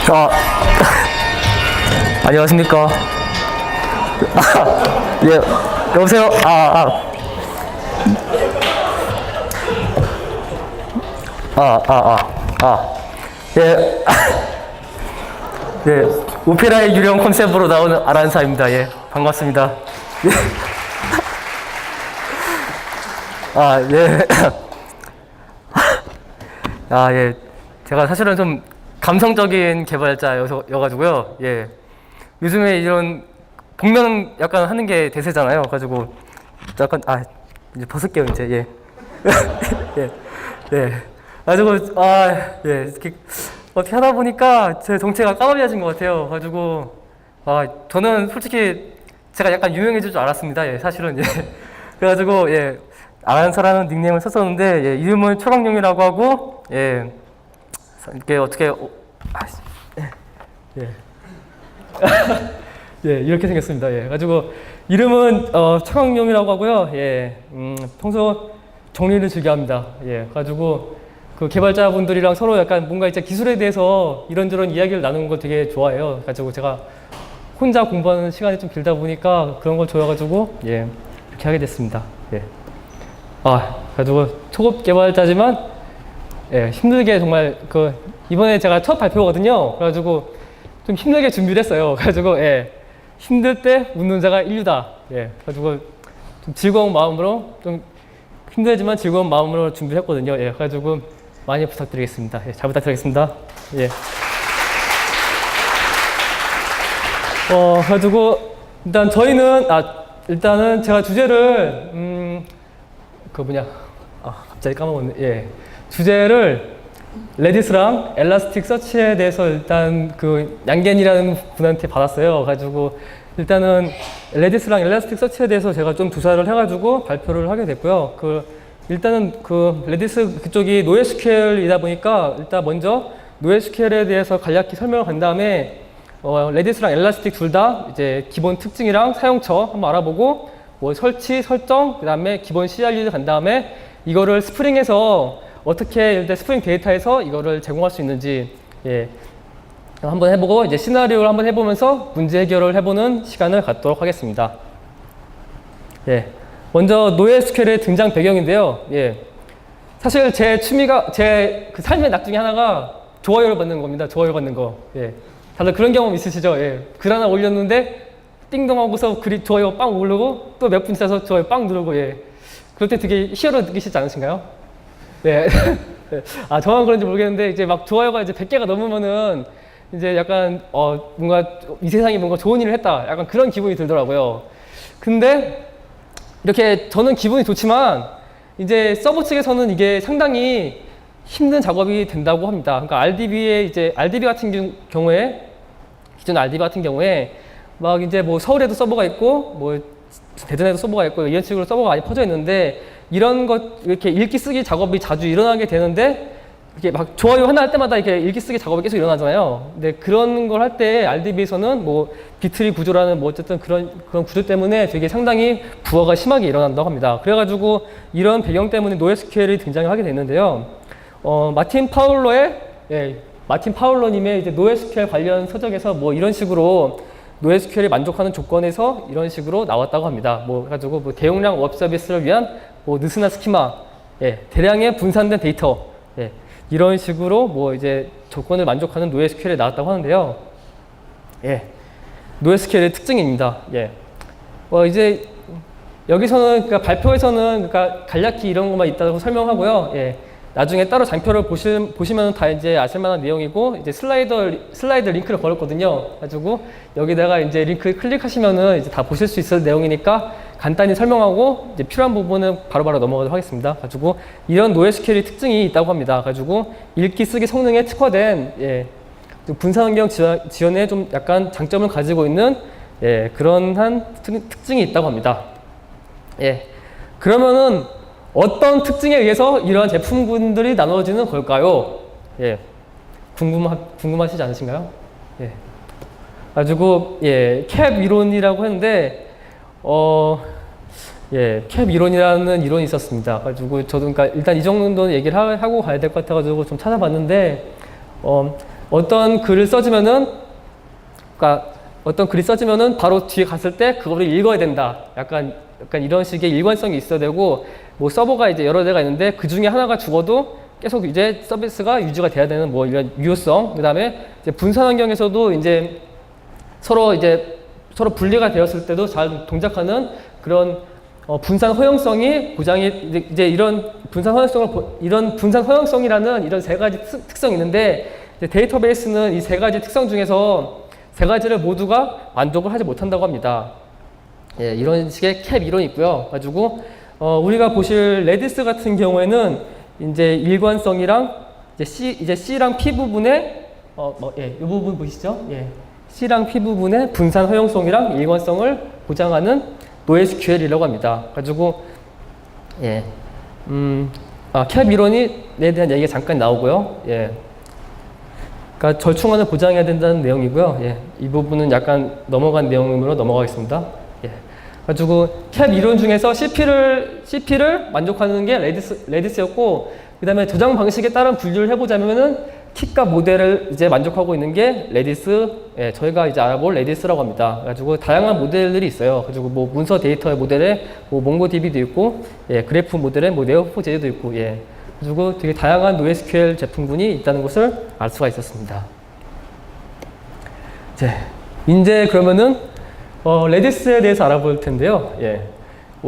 아, 안녕하십니까. 예, 여보세요. 예. 예, 오페라의 유령 컨셉으로 나오는 아란사입니다. 예, 반갑습니다. 예. 예. 예. 제가 사실은 좀 감성적인 개발자여가지고요. 예. 요즘에 이런 복면 약간 하는 게 대세잖아요. 가지고 약간 이제 벗을게요 이제. 예. 예. 예. 가지고 예. 이렇게 어떻게 하다 보니까 제 정체가 까마귀해진 것 같아요. 가지고 저는 솔직히 제가 약간 유명해질 줄 알았습니다. 예. 사실은. 예. 그래가지고 예. 아란사라는 닉네임을 썼었는데 예. 이름은 초록룡이라고 하고 예. 이렇게 어떻게 예. 예, 이렇게 생겼습니다. 예, 가지고 이름은 청학룡이라고 하고요. 예, 평소 정리를 즐겨합니다. 예, 가지고 그 개발자분들이랑 서로 약간 뭔가 이제 기술에 대해서 이런저런 이야기를 나누는 거 되게 좋아해요. 가지고 제가 혼자 공부하는 시간이 좀 길다 보니까 그런 걸 좋아가지고 예, 이렇게 하게 됐습니다. 예, 가지고 초급 개발자지만 예, 힘들게 정말 이번에 제가 첫 발표거든요. 그래가지고 좀 힘들게 준비를 했어요. 그래가지고 예, 힘들 때 웃는 자가 인류다. 예, 그래가지고 좀 즐거운 마음으로 좀 힘들지만 즐거운 마음으로 준비를 했거든요. 예, 그래가지고 많이 부탁드리겠습니다. 예, 잘 부탁드리겠습니다. 예. 그래가지고 일단 저희는 일단은 제가 주제를 갑자기 까먹었네. 예. 주제를 레디스랑 엘라스틱 서치에 대해서 일단 양겐이라는 분한테 받았어요. 가지고 일단은 레디스랑 엘라스틱 서치에 대해서 제가 좀 조사를 해가지고 발표를 하게 됐고요. 일단은 레디스 그쪽이 노에스큐엘이다 보니까 일단 먼저 노에스큐엘에 대해서 간략히 설명을 간 다음에 레디스랑 엘라스틱 둘 다 이제 기본 특징이랑 사용처 한번 알아보고 뭐 설치, 설정, 그다음에 기본 CRU를 간 다음에 이거를 스프링에서 어떻게 일단 스프링 데이터에서 이거를 제공할 수 있는지 예, 한번 해보고 이제 시나리오를 한번 해보면서 문제 해결을 해보는 시간을 갖도록 하겠습니다. 예, 먼저 노에스큐엘의 등장 배경인데요. 예, 사실 제 취미가 제 삶의 낙 중에 하나가 좋아요를 받는 겁니다. 좋아요 받는 거. 예, 다들 그런 경험 있으시죠? 예, 글 하나 올렸는데 띵동 하고서 글이 좋아요 빵 오르고 또 몇 분 지나서 좋아요 빵 누르고 예, 그럴 때 되게 희열을 느끼시지 않으신가요? 네. 저만 그런지 모르겠는데, 이제 막 좋아요가 이제 100개가 넘으면은, 이제 약간, 뭔가, 이 세상에 뭔가 좋은 일을 했다. 약간 그런 기분이 들더라고요. 근데, 이렇게 저는 기분이 좋지만, 이제 서버 측에서는 이게 상당히 힘든 작업이 된다고 합니다. 그러니까 RDB 같은 경우에, 기존 RDB 같은 경우에, 막 이제 뭐 서울에도 서버가 있고, 뭐 대전에도 서버가 있고, 이런 식으로 서버가 많이 퍼져 있는데, 이런 이렇게 읽기 쓰기 작업이 자주 일어나게 되는데, 이렇게 막 좋아요 하나 할 때마다 이렇게 읽기 쓰기 작업이 계속 일어나잖아요. 근데 그런 걸 할 때 RDB에서는 뭐 비트리 구조라는 뭐 어쨌든 그런 구조 때문에 되게 상당히 부하가 심하게 일어난다고 합니다. 그래가지고 이런 배경 때문에 노에스큐엘이 등장을 하게 됐는데요. 마틴 파울러님의 이제 노에스큐엘 관련 서적에서 뭐 이런 식으로 노에스큐엘이 만족하는 조건에서 이런 식으로 나왔다고 합니다. 가지고 대용량 웹 서비스를 위한 느슨한 스키마, 예, 대량의 분산된 데이터, 예, 이런 식으로 이제 조건을 만족하는 노에스큐엘이 나왔다고 하는데요. 예, 노에스큐엘의 특징입니다. 예, 이제 여기서는 그러니까 발표에서는 간략히 이런 것만 있다고 설명하고요. 예, 나중에 따로 장표를 보시면 다 이제 아실만한 내용이고 이제 슬라이드 링크를 걸었거든요. 가지고 여기다가 이제 링크 클릭하시면은 이제 다 보실 수 있을 내용이니까 간단히 설명하고 이제 필요한 부분은 바로바로 넘어가도록 하겠습니다. 가지고 이런 노에스큐엘의 특징이 있다고 합니다. 가지고 읽기 쓰기 성능에 특화된 예, 분산 환경 지원에 좀 약간 장점을 가지고 있는 예, 그런 특징이 있다고 합니다. 예, 그러면은 어떤 특징에 의해서 이러한 제품군들이 나눠지는 걸까요? 예, 궁금하시지 않으신가요? 예, 가지고 예, 캡 이론이라고 했는데 예, 캡 이론이라는 이론이 있었습니다. 가지고 저도 그러니까 일단 이 정도는 얘기를 하고 가야 될 것 같아가지고 좀 찾아봤는데 어떤 글을 써주면은, 그러니까 어떤 글이 써지면은 바로 뒤에 갔을 때 그거를 읽어야 된다. 약간 이런 식의 일관성이 있어야 되고, 뭐 서버가 이제 여러 대가 있는데 그 중에 하나가 죽어도 계속 이제 서비스가 유지가 돼야 되는 뭐 이런 유효성. 그 다음에 이제 분산 환경에서도 이제 서로 분리가 되었을 때도 잘 동작하는 그런 분산 허용성이 보장이 이제 이런 분산 허용성이라는 이런 세 가지 특성이 있는데, 이제 데이터베이스는 이 세 가지 특성 중에서 세 가지를 모두가 만족을 하지 못한다고 합니다. 예, 이런 식의 캡 이론이 있고요. 가지고 우리가 보실 레디스 같은 경우에는 이제 일관성이랑 이제 C랑 P 부분에 이 부분 보이시죠? 예. C랑 P 부분의 분산 허용성이랑 일관성을 보장하는 NoSQL이라고 합니다. 가지고 예. 캡 이론에 대한 얘기가 잠깐 나오고요. 예. 그러니까 절충안을 보장해야 된다는 내용이고요. 예. 이 부분은 약간 넘어간 내용으로 넘어가겠습니다. 예. 가지고 캡 이론 중에서 CP를 만족하는 게 레디스였고, 그 다음에 저장 방식에 따른 분류를 해보자면은 킥과 모델을 이제 만족하고 있는 게 레디스, 예, 저희가 이제 알아볼 레디스라고 합니다. 그래가지고 다양한 모델들이 있어요. 그래가지고 뭐 문서 데이터의 모델에 뭐 몽고DB도 있고, 예, 그래프 모델에 뭐 네오포제도 있고, 예. 그리고 되게 다양한 NoSQL 제품군이 있다는 것을 알 수가 있었습니다. 이제 그러면은 레디스에 대해서 알아볼 텐데요. 예.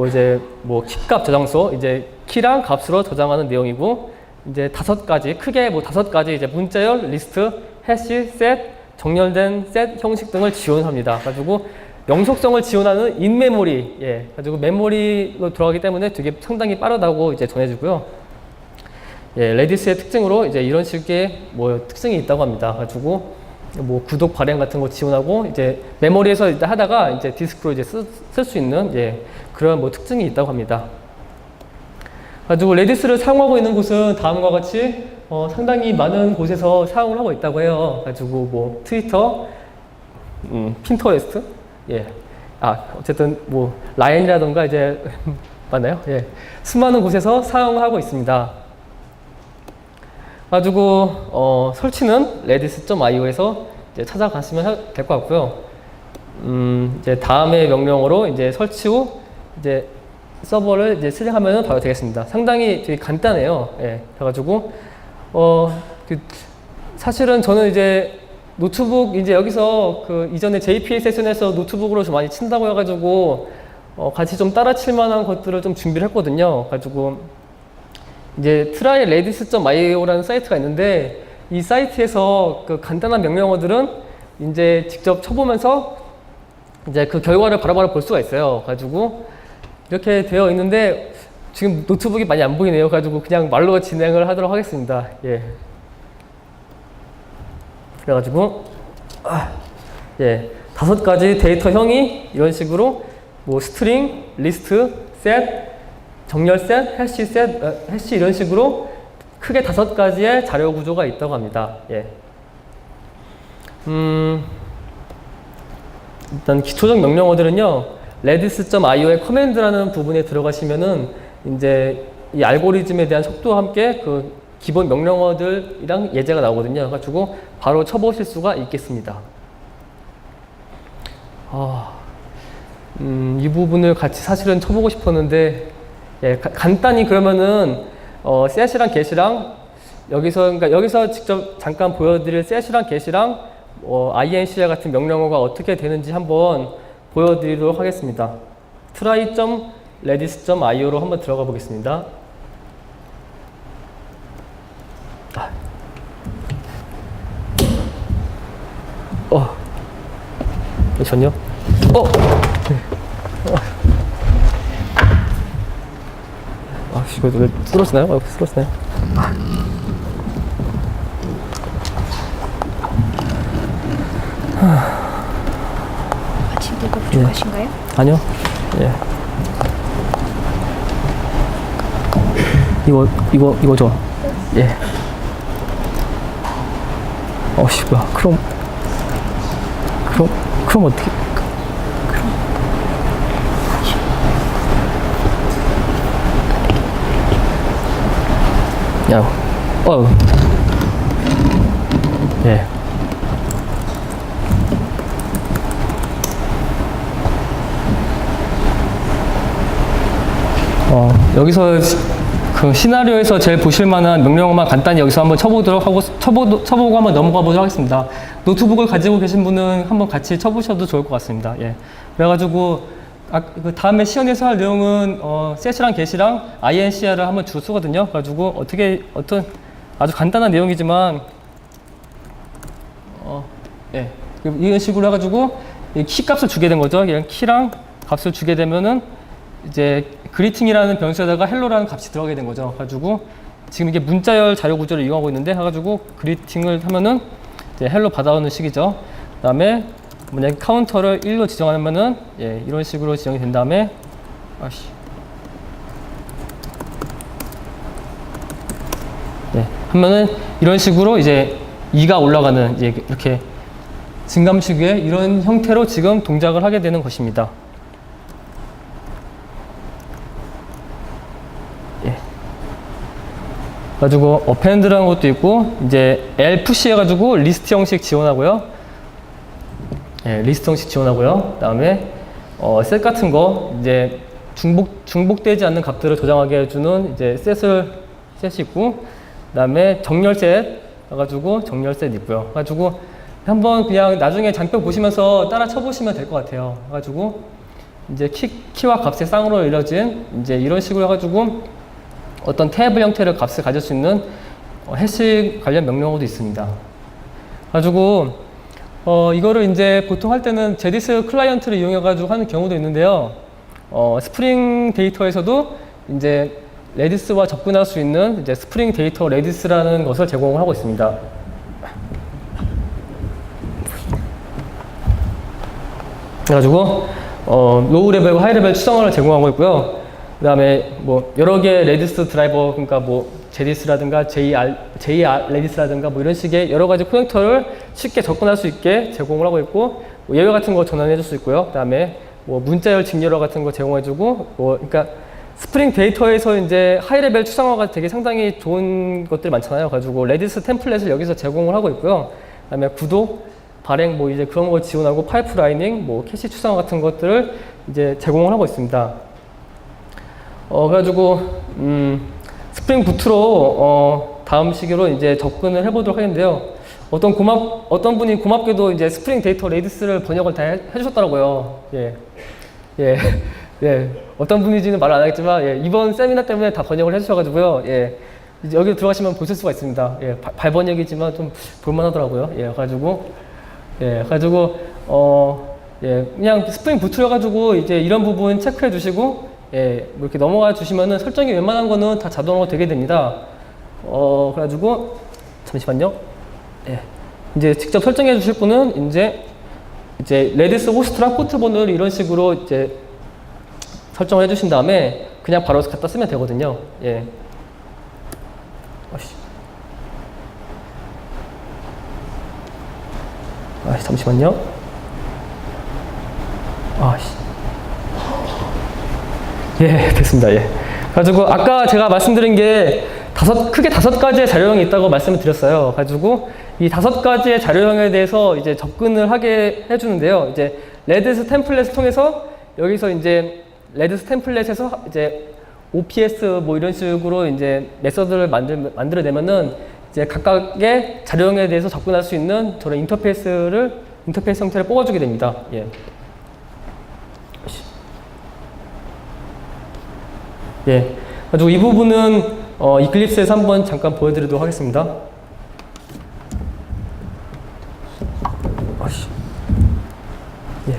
이제 키값 저장소, 이제 키랑 값으로 저장하는 내용이고, 이제 크게 5가지 이제 문자열, 리스트, 해시, 셋, 정렬된 셋 형식 등을 지원합니다. 가지고 영속성을 지원하는 인메모리, 예. 가지고 메모리로 들어가기 때문에 되게 상당히 빠르다고 이제 전해주고요. 예, 레디스의 특징으로 이제 이런 식의 특징이 있다고 합니다. 가지고 구독 발행 같은 거 지원하고, 이제 메모리에서 일단 하다가 이제 디스크로 이제 쓸 수 있는, 예, 그런 특징이 있다고 합니다. 가지고 레디스를 사용하고 있는 곳은 다음과 같이 상당히 많은 곳에서 사용을 하고 있다고 해요. 가지고 트위터, 핀터레스트, 예, 어쨌든 라인이라던가 이제 맞나요? 예, 수많은 곳에서 사용하고 있습니다. 가지고 설치는 redis.io에서 이제 찾아가시면 될 것 같고요. 이제 다음의 명령어로 이제 설치 후 이제 서버를 이제 실행하면 바로 되겠습니다. 상당히 되게 간단해요. 예, 그래가지고 사실은 저는 이제 노트북 이제 여기서 이전에 JPA 세션에서 노트북으로 좀 많이 친다고 해가지고 같이 좀 따라칠 만한 것들을 좀 준비를 했거든요. 가지고 이제 try redis.io라는 사이트가 있는데, 이 사이트에서 간단한 명령어들은 이제 직접 쳐보면서 이제 그 결과를 바로바로 볼 수가 있어요. 가지고 이렇게 되어 있는데 지금 노트북이 많이 안 보이네요. 가지고 그냥 말로 진행을 하도록 하겠습니다. 예. 그래가지고 예, 5가지 데이터형이 이런 식으로 스트링, 리스트, 셋, 정렬 셋, 해시 셋, 해시 이런 식으로 크게 5가지의 자료 구조가 있다고 합니다. 예. 일단 기초적 명령어들은요, redis.io의 커맨드라는 부분에 들어가시면은 이제 이 알고리즘에 대한 속도와 함께 기본 명령어들이랑 예제가 나오거든요. 그래가지고 바로 쳐보실 수가 있겠습니다. 이 부분을 같이 사실은 쳐보고 싶었는데, 예, 간단히 그러면은 set이랑 get이랑 여기서 직접 잠깐 보여드릴 set이랑 get이랑 incl 같은 명령어가 어떻게 되는지 한번 보여드리도록 하겠습니다. try.redis.io로 한번 들어가 보겠습니다. 전요? 이거 왜 뚫었나요? 뚫었나요? 지금 뭐가 부족하신가요? 예. 아니요. 예. 이거죠. 예. 뭐야? 그럼 어떻게? 야, 예. 여기서 그 시나리오에서 제일 보실 만한 명령어만 간단히 여기서 한번 쳐보고 한번 넘어가 보도록 하겠습니다. 노트북을 가지고 계신 분은 한번 같이 쳐보셔도 좋을 것 같습니다. 예. 그래가지고 그 다음에 시연에서 할 내용은 set이랑 get이랑 incr을 한번 주로 쓰거든요. 그래가지고 어떤 아주 간단한 내용이지만 예. 이런 식으로 해가지고 키 값을 주게 된 거죠. 이런 키랑 값을 주게 되면은 이제 그리팅이라는 변수에다가 헬로라는 값이 들어가게 된 거죠. 가지고 지금 이게 문자열 자료 구조를 이용하고 있는데 해가지고 그리팅을 하면은 이제 헬로 받아오는 식이죠. 그다음에 만약에 카운터를 1로 지정하면은 예, 이런 식으로 지정이 된 다음에 예, 하면은 이런 식으로 이제 2가 올라가는 이제 이렇게 증감식의 이런 형태로 지금 동작을 하게 되는 것입니다. 예. 가지고 어펜드라는 것도 있고 이제 L-푸시 해가지고 리스트 형식 지원하고요. 예, 리스트 형식 지원하고요. 그다음에 셋 같은 거 이제 중복되지 않는 값들을 저장하게 해주는 이제 셋이 있고, 그다음에 정렬 셋 해가지고 정렬 셋 있고요. 가지고 한번 그냥 나중에 장표 보시면서 따라 쳐보시면 될 것 같아요. 해가지고 이제 키와 값의 쌍으로 이루어진 이제 이런 식으로 해가지고 어떤 테이블 형태의 값을 가질 수 있는 해시 관련 명령어도 있습니다. 가지고 이거를 이제 보통 할 때는 제디스 클라이언트를 이용해가지고 하는 경우도 있는데요. 스프링 데이터에서도 이제 레디스와 접근할 수 있는 이제 스프링 데이터 레디스라는 것을 제공을 하고 있습니다. 그래가지고 로우 레벨과 하이 레벨 추정을 제공하고 있고요. 그 다음에 뭐 여러 개의 레디스 드라이버, 그러니까 뭐 제디스라든가 JR 레디스라든가 뭐 이런 식의 여러 가지 커넥터를 쉽게 접근할 수 있게 제공을 하고 있고, 뭐 예외 같은 거 전환해 줄 수 있고요. 그 다음에 뭐 문자열 직렬화 같은 거 제공해주고, 그러니까 스프링 데이터에서 이제 하이 레벨 추상화가 되게 상당히 좋은 것들이 많잖아요. 가지고 레디스 템플릿을 여기서 제공을 하고 있고요. 그 다음에 구독, 발행 뭐 이제 그런 거 지원하고 파이프라이닝, 뭐 캐시 추상화 같은 것들을 이제 제공을 하고 있습니다. 그래가지고 스프링 부트로 다음 시기로 이제 접근을 해보도록 하겠는데요. 어떤 분이 고맙게도 이제 스프링 데이터 레디스를 번역을 다 해주셨더라고요. 예, 예, 예. 어떤 분인지는 말을 안 하겠지만 예, 이번 세미나 때문에 다 번역을 해주셔가지고요. 예, 이제 여기 들어가시면 보실 수가 있습니다. 예, 발번역이지만 좀 볼만하더라고요. 예, 예, 그냥 스프링 부트려 가지고 이제 이런 부분 체크해 주시고, 예, 뭐 이렇게 넘어가 주시면은 설정이 웬만한 거는 다 자동으로 되게 됩니다. 그래가지고, 잠시만요. 예. 이제 직접 설정해 주실 분은 이제 레디스 호스트랑 포트 번호를 이런 식으로 이제 설정을 해 주신 다음에 그냥 바로 갖다 쓰면 되거든요. 예. 잠시만요. 예, 됐습니다. 예. 가지고 아까 제가 말씀드린 게 크게 5가지의 자료형이 있다고 말씀을 드렸어요. 가지고 이 5가지의 자료형에 대해서 이제 접근을 하게 해주는데요. 이제 레디스 템플릿을 통해서 여기서 이제 레디스 템플릿에서 이제 OPS 뭐 이런 식으로 이제 메서드를 만들어내면은 이제 각각의 자료형에 대해서 접근할 수 있는 저런 인터페이스 형태를 뽑아주게 됩니다. 예. 예. 가지고 이 부분은 이클립스에서 한번 잠깐 보여드리도록 하겠습니다. 예.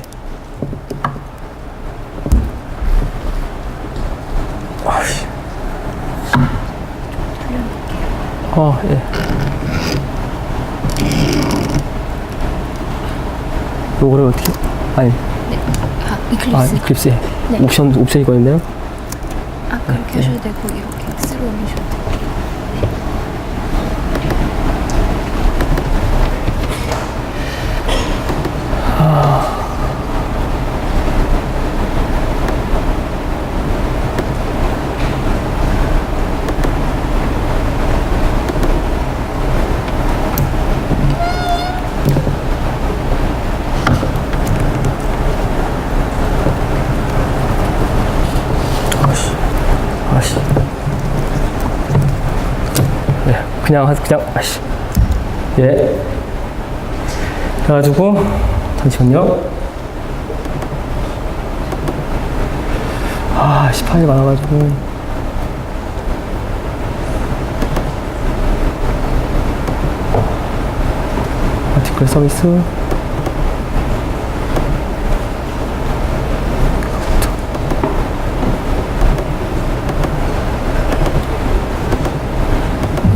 예. 요거를 어떻게? 아니. 네. 이클립스. 이클립스. 네. 옵션이 있거든요. 그렇게 하셔도 되고 이렇게 X로 오셔도 되고. 그냥 아씨. 예. 그래가지고 잠시만요. 파일이 많아가지고. 아티클 서비스.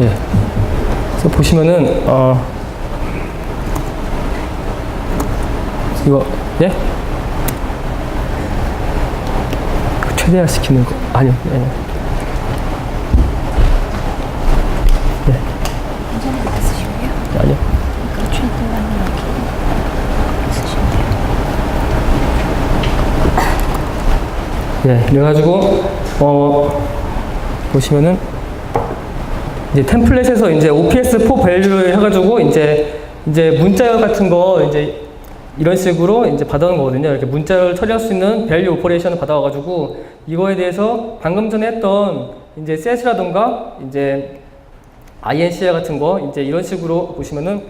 예. 그래서 보시면은, 이거, 예? 최대화 시키는 거, 아니요, 예. 예. 괜찮은 거 쓰시고요. 아니요. 그러니까 최대한 이렇게 쓰시면 돼요. 예, 그래가지고, 보시면은, 이제 템플릿에서 이제 OPS4 밸류를 해가지고, 이제 문자열 같은 거, 이제 이런 식으로 이제 받아온 거거든요. 이렇게 문자를 처리할 수 있는 밸류 오퍼레이션을 받아와가지고, 이거에 대해서 방금 전에 했던 이제 set이라던가, 이제 INCR 같은 거, 이제 이런 식으로 보시면은,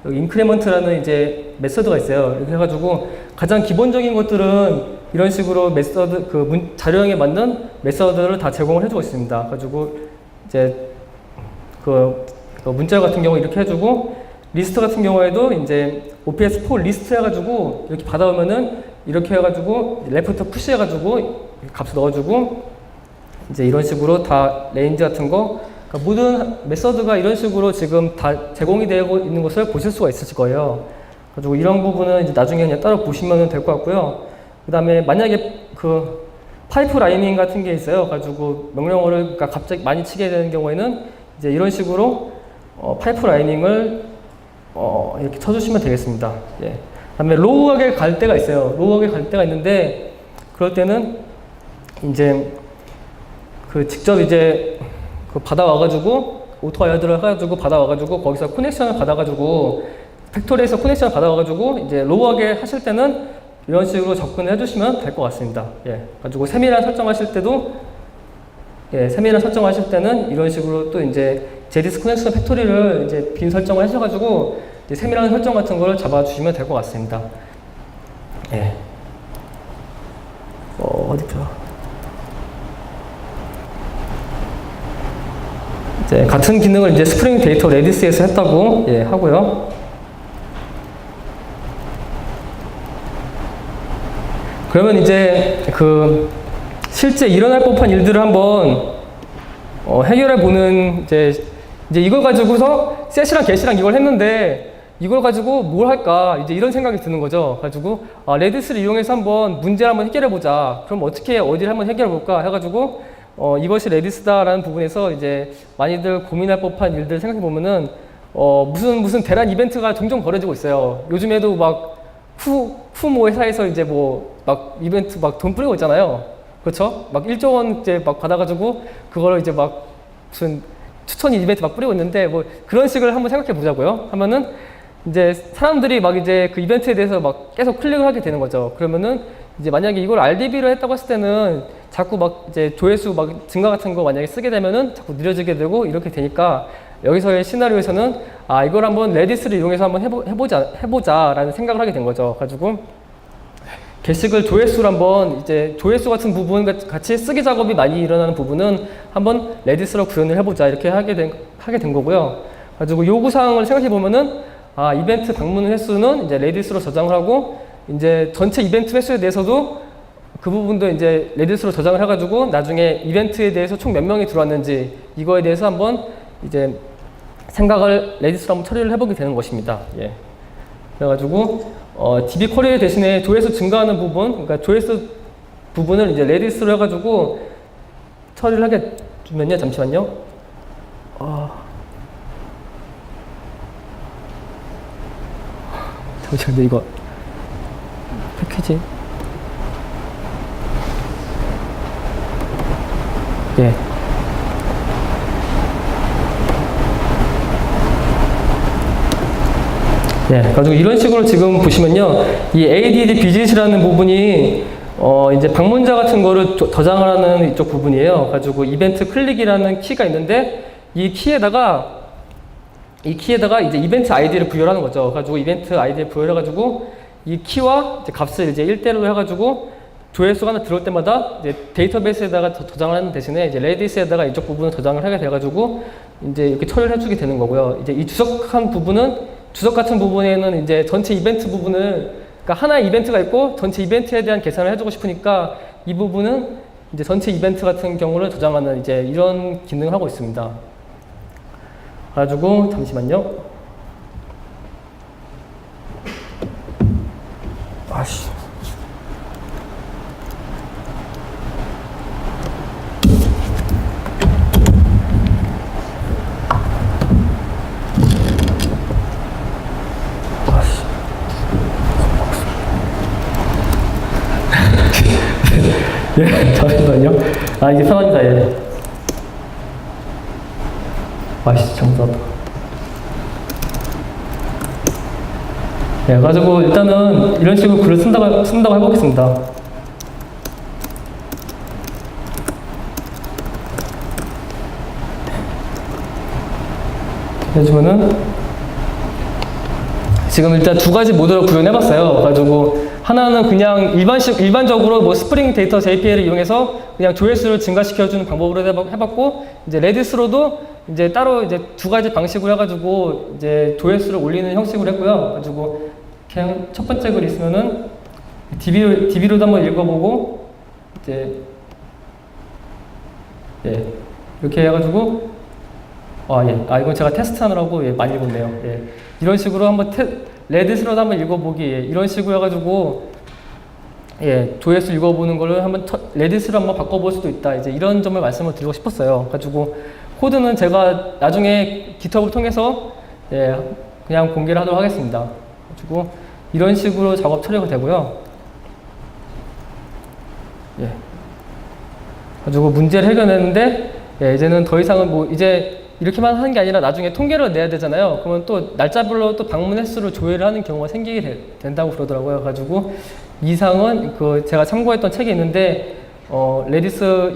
여기 인크리먼트라는 이제 메서드가 있어요. 이렇게 해가지고, 가장 기본적인 것들은 이런 식으로 메서드, 자료형에 맞는 메서드를 다 제공을 해주고 있습니다. 가지고, 이제, 문자 같은 경우 이렇게 해주고, 리스트 같은 경우에도 이제 OPS4 리스트 해가지고, 이렇게 받아오면은, 이렇게 해가지고, 레프트 푸시 해가지고, 값을 넣어주고, 이제 이런 식으로 다 레인지 같은 거, 그러니까 모든 메서드가 이런 식으로 지금 다 제공이 되고 있는 것을 보실 수가 있으실 거예요. 가지고 이런 부분은 이제 나중에 그냥 따로 보시면 될 것 같고요. 그 다음에 만약에 파이프 라이닝 같은 게 있어요. 가지고 명령어를 그러니까 갑자기 많이 치게 되는 경우에는 이제 이런 식으로 파이프 라이닝을 이렇게 쳐주시면 되겠습니다. 예. 그 다음에 로우하게 갈 때가 있어요. 로우하게 갈 때가 있는데 그럴 때는 이제 직접 이제 받아와가지고 오토와이어드를 해가지고 받아와가지고 거기서 커넥션을 받아가지고 팩토리에서 커넥션을 받아와가지고 이제 로우하게 하실 때는 이런 식으로 접근을 해주시면 될 것 같습니다. 예, 가지고 세밀한 설정하실 때도 세밀한 설정하실 때는 이런 식으로 또 이제 제디스 커넥션 팩토리를 이제 빈 설정을 하셔가지고 이제 세밀한 설정 같은 걸 잡아주시면 될 것 같습니다. 예. 어디죠? 이제 같은 기능을 이제 스프링 데이터 레디스에서 했다고 하고요. 그러면 이제 실제 일어날 법한 일들을 한번 해결해 보는 이제 이걸 가지고서 셋이랑 get이랑 이걸 했는데 이걸 가지고 뭘 할까 이제 이런 생각이 드는 거죠. 가지고 레디스를 이용해서 한번 문제를 한번 해결해 보자. 그럼 어떻게 어디를 한번 해결해 볼까 해가지고 이것이 레디스다라는 부분에서 이제 많이들 고민할 법한 일들 생각해 보면은 무슨 대란 이벤트가 종종 벌어지고 있어요. 요즘에도 막 후모 회사에서 이제 막 이벤트 막 돈 뿌리고 있잖아요. 그렇죠? 막 1조 원 이제 막 받아가지고 그거를 이제 막 무슨 추천 이벤트 막 뿌리고 있는데 그런 식을 한번 생각해 보자고요. 하면은 이제 사람들이 막 이제 그 이벤트에 대해서 막 계속 클릭을 하게 되는 거죠. 그러면은 이제 만약에 이걸 RDB로 했다고 했을 때는 자꾸 막 이제 조회수 막 증가 같은 거 만약에 쓰게 되면은 자꾸 느려지게 되고 이렇게 되니까 여기서의 시나리오에서는 이걸 한번 레디스를 이용해서 한번 해보자라는 생각을 하게 된 거죠. 가지고 게시글 조회수를 한번 이제 조회수 같은 부분 같이 쓰기 작업이 많이 일어나는 부분은 한번 레디스로 구현을 해보자 이렇게 하게 된 거고요. 가지고 요구 사항을 생각해 보면은 이벤트 방문 횟수는 이제 레디스로 저장을 하고 이제 전체 이벤트 횟수에 대해서도 그 부분도 이제 레디스로 저장을 해가지고 나중에 이벤트에 대해서 총 몇 명이 들어왔는지 이거에 대해서 한번 이제 생각을 레디스로 한번 처리를 해보게 되는 것입니다. 예. 그래가지고 DB 쿼리 대신에 조회수 증가하는 부분, 그러니까 조회수 부분을 이제 레디스로 해가지고 처리를 하게 되면요. 잠시만요. 잠시만요. 이거 패키지. 예. 가지고 이런 식으로 지금 보시면요. 이 ADD 비짓이라는 부분이 이제 방문자 같은 거를 저장을 하는 이쪽 부분이에요. 가지고 이벤트 클릭이라는 키가 있는데 이 키에다가 이 키에다가 이제 이벤트 아이디를 부여하는 거죠. 가지고 이벤트 아이디를 부여해가지고 이 키와 이제 값을 이제 1대1로 해가지고 조회수가 하나 들어올 때마다 이제 데이터베이스에다가 저장을 하는 대신에 이제 레디스에다가 이쪽 부분을 저장을 하게 돼가지고 이제 이렇게 처리를 해주게 되는 거고요. 이제 이 주석 같은 부분에는 이제 전체 이벤트 부분을, 그러니까 하나의 이벤트가 있고 전체 이벤트에 대한 계산을 해주고 싶으니까 이 부분은 이제 전체 이벤트 같은 경우를 저장하는 이제 이런 기능을 하고 있습니다. 가지고 잠시만요. 아씨. 예, 잠시만요. 아, 이게 편합니다, 예. 아이씨, 정답. 예, 가지고 일단은 이런 식으로 글을 쓴다고 해보겠습니다. 해주면은, 지금 일단 두 가지 모델을 구현해봤어요. 가지고, 하나는 그냥 일반적으로 뭐 스프링 데이터 JPL을 이용해서 그냥 조회수를 증가시켜주는 방법으로 해봤고, 이제 레디스로도 이제 따로 이제 두 가지 방식으로 해가지고 이제 조회수를 올리는 형식으로 했고요. 가지고 그냥 첫 번째 글 있으면은 DB로도 한번 읽어보고 이제 예 이렇게 해가지고 이건 제가 테스트하느라고 많이 읽었네요. 예 이런 식으로 한번 레디스로도 한번 읽어보기 이런 식으로 해가지고 조회수 읽어보는 거를 한번 레디스로 한번 바꿔볼 수도 있다. 이제 이런 점을 말씀을 드리고 싶었어요. 가지고 코드는 제가 나중에 GitHub을 통해서 그냥 공개를 하도록 하겠습니다. 가지고 이런 식으로 작업 처리가 되고요. 가지고 문제를 해결했는데 이제는 더 이상은 뭐 이제 이렇게만 하는 게 아니라 나중에 통계를 내야 되잖아요. 그러면 또 날짜별로 또 방문 횟수를 조회를 하는 경우가 생기게 된다고 그러더라고요. 가지고 이상은 그 제가 참고했던 책이 있는데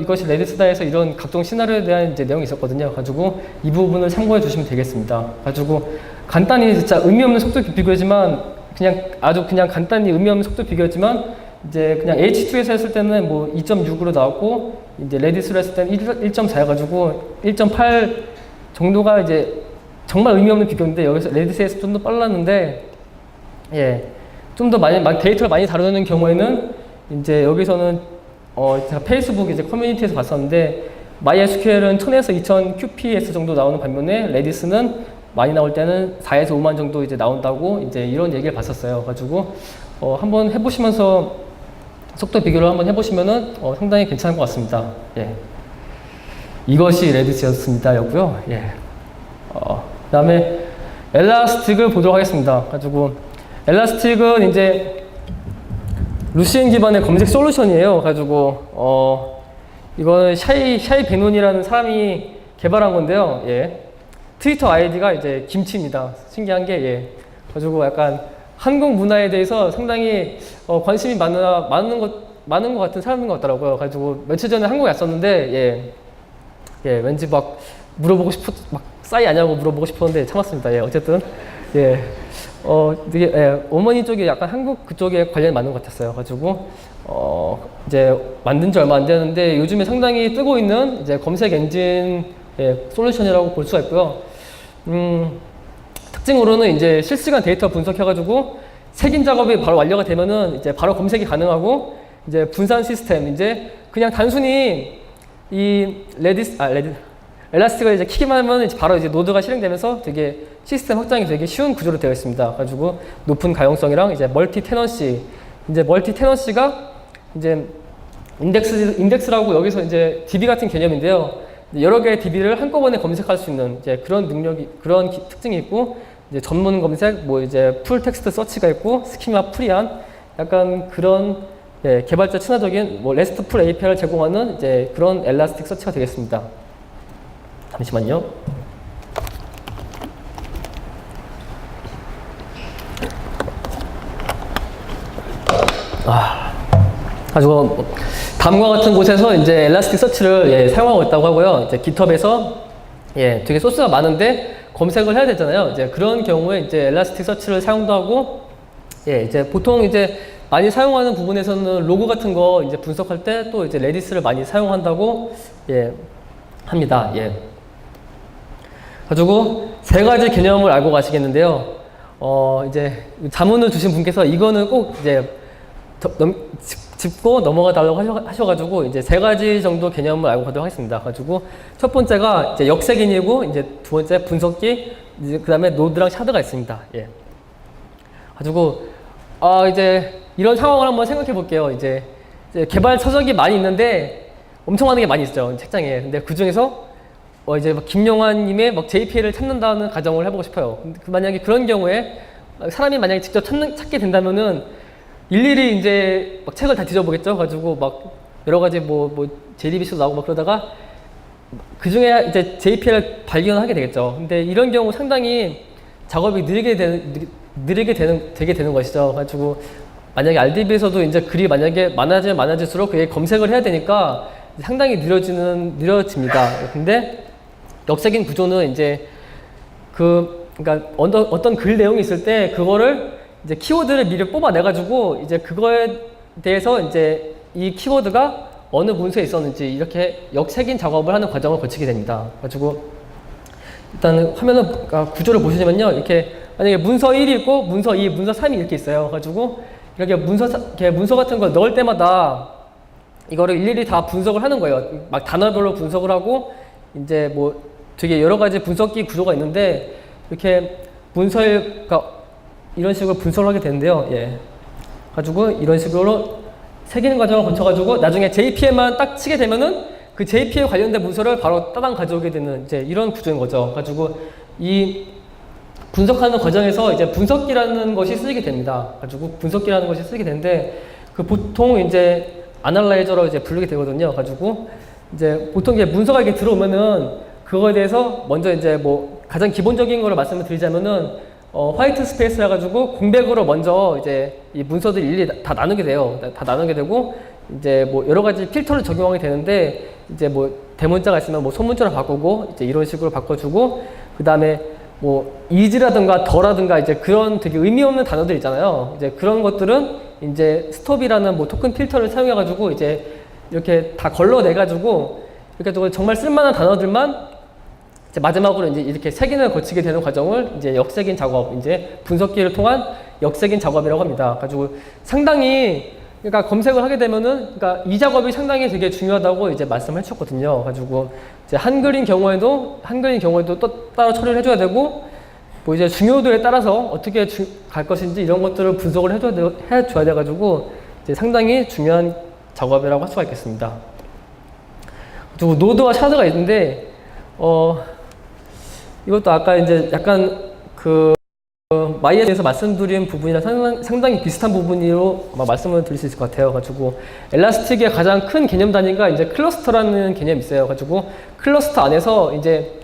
이것이 레디스다에서 이런 각종 시나리오에 대한 이제 내용이 있었거든요. 가지고 이 부분을 참고해 주시면 되겠습니다. 가지고 간단히 진짜 의미 없는 속도 비교지만 아주 그냥 간단히 의미 없는 속도 비교지만 이제 그냥 H2에서 했을 때는 뭐 2.6으로 나왔고 이제 레디스로 했을 때는 1.4여가지고 1.8 정도가 이제 정말 의미 없는 비교인데 여기서 레디스에서 좀 더 빨랐는데 좀 더 데이터를 많이 다루는 경우에는 이제 여기서는 제가 페이스북 이제 커뮤니티에서 봤었는데 MySQL은 1000에서 2000 QPS 정도 나오는 반면에 레디스는 많이 나올 때는 4에서 5만 정도 이제 나온다고 이제 이런 얘기를 봤었어요. 가지고 한번 해보시면서 속도 비교를 한번 해보시면은 상당히 괜찮은 것 같습니다. 이것이 레디스였습니다. 였고요. 그다음에 엘라스틱을 보도록 하겠습니다. 가지고 엘라스틱은 이제 루시엔 기반의 검색 솔루션이에요. 가지고 이거는 샤이 베논이라는 사람이 개발한 건데요. 트위터 아이디가 이제 김치입니다. 신기한 게 가지고 약간 한국 문화에 대해서 상당히 관심이 많은 것 같은 사람인 것 같더라고요. 가지고 며칠 전에 한국에 왔었는데 왠지 막 물어보고 막 싸이 아냐고 물어보고 싶었는데 참았습니다. 어쨌든 되게 어머니 쪽에 약간 한국 그쪽에 관련이 많은 것 같았어요. 가지고 이제 만든 지 얼마 안 되는데 요즘에 상당히 뜨고 있는 이제 검색 엔진 솔루션이라고 볼 수가 있고요. 특징으로는 이제 실시간 데이터 분석해가지고 색인 작업이 바로 완료가 되면은 이제 바로 검색이 가능하고 이제 분산 시스템 이제 그냥 단순히 이 엘라스틱을 이제 키기만 하면 이제 바로 이제 노드가 실행되면서 되게 시스템 확장이 되게 쉬운 구조로 되어 있습니다. 가지고 높은 가용성이랑 이제 멀티 테넌시 가 이제 인덱스라고 여기서 이제 DB 같은 개념인데요. 여러 개의 DB를 한꺼번에 검색할 수 있는 이제 그런 특징이 있고 이제 전문 검색 뭐 이제 풀 텍스트 서치가 있고 스키마 프리한 약간 그런 개발자 친화적인 뭐 레스트풀 API를 제공하는 이제 그런 엘라스틱 서치가 되겠습니다. 잠시만요. 가지고 다음과 같은 곳에서 이제 엘라스틱 서치를 사용하고 있다고 하고요. 이제 GitHub에서 되게 소스가 많은데 검색을 해야 되잖아요. 이제 그런 경우에 이제 엘라스틱 서치를 사용도 하고, 예, 이제 보통 이제 많이 사용하는 부분에서는 로그 같은 거 이제 분석할 때 또 이제 레디스를 많이 사용한다고, 예, 합니다. 예. 가지고 세 가지 개념을 알고 가시겠는데요. 이제 자문을 주신 분께서 이거는 꼭 이제 짚고 넘어가 달라고 하셔가지고 이제 세 가지 정도 개념을 알고 가도록 하겠습니다. 가지고 첫 번째가 이제 역색인이고 이제 두 번째 분석기, 이제 그 다음에 노드랑 샤드가 있습니다. 예. 가지고 이제 이런 상황을 한번 생각해 볼게요. 이제 개발 서적이 많이 있는데 엄청 많은 게 많이 있죠, 책장에. 근데 그 중에서 이제 막 김용환님의 막 JPL을 찾는다는 가정을 해보고 싶어요. 근데 만약에 그런 경우에 사람이 만약에 직접 찾게 된다면은 일일이 이제 막 책을 다 뒤져보겠죠. 가지고 막 여러 가지 뭐 JDBC도 나오고 막 그러다가 그 중에 이제 JPL 발견하게 되겠죠. 근데 이런 경우 상당히 작업이 되게 되는 것이죠. 가지고 만약에 RDB에서도 이제 글이 만약에 많아지면 많아질수록 그게 검색을 해야 되니까 상당히 느려집니다. 근데 역색인 구조는 이제 그러니까 어떤 글 내용이 있을 때 그거를 이제 키워드를 미리 뽑아내가지고 이제 그거에 대해서 이제 이 키워드가 어느 문서에 있었는지 이렇게 역색인 작업을 하는 과정을 거치게 됩니다. 가지고 일단 화면을 구조를 보시면요, 이렇게 만약에 문서 1이 있고 문서 2, 문서 3이 이렇게 있어요. 가지고 이렇게 문서 같은 걸 넣을 때마다 이거를 일일이 다 분석을 하는 거예요. 막 단어별로 분석을 하고 이제 뭐 되게 여러 가지 분석기 구조가 있는데 이렇게 그러니까 이런 식으로 분석을 하게 되는데요. 예. 가지고 이런 식으로 새기는 과정을 거쳐가지고 나중에 JP에만 딱 치게 되면은 그 JP에 관련된 문서를 바로 따당 가져오게 되는 이제 이런 구조인 거죠. 가지고 이 분석하는 과정에서 이제 분석기라는 것이 쓰이게 됩니다. 가지고 분석기라는 것이 쓰이게 되는데 그 보통 이제 아날라이저로 이제 부르게 되거든요. 가지고 이제 보통 이제 문서가 이렇게 들어오면은 그거에 대해서 먼저 이제 뭐 가장 기본적인 거를 말씀을 드리자면은 화이트 스페이스 해가지고 공백으로 먼저 이제 이 문서들이 일일이 다 나누게 돼요. 다 나누게 되고 이제 뭐 여러 가지 필터를 적용하게 되는데 이제 뭐 대문자가 있으면 뭐 소문자로 바꾸고 이제 이런 식으로 바꿔주고 그 다음에 뭐 is라든가 더라든가 이제 그런 되게 의미 없는 단어들 있잖아요. 이제 그런 것들은 이제 스톱이라는 뭐 토큰 필터를 사용해가지고 이제 이렇게 다 걸러내가지고 이렇게 정말 쓸만한 단어들만 이제 마지막으로 이제 이렇게 색인을 거치게 되는 과정을 이제 역색인 작업, 이제 분석기를 통한 역색인 작업이라고 합니다. 가지고 상당히 그러니까 검색을 하게 되면은 그러니까 이 작업이 상당히 되게 중요하다고 이제 말씀을 해주셨거든요. 가지고 이제 한글인 경우에도 또 따로 처리를 해줘야 되고 뭐 이제 중요도에 따라서 어떻게 갈 것인지 이런 것들을 분석을 해줘야 돼가지고 이제 상당히 중요한 작업이라고 할 수가 있겠습니다. 그리고 노드와 샤드가 있는데 이것도 아까 이제 약간 마이에 대해서 말씀드린 부분이랑 상당히 비슷한 부분으로 아마 말씀을 드릴 수 있을 것 같아요. 가지고 엘라스틱의 가장 큰 개념 단위가 이제 클러스터라는 개념이 있어요. 가지고 클러스터 안에서 이제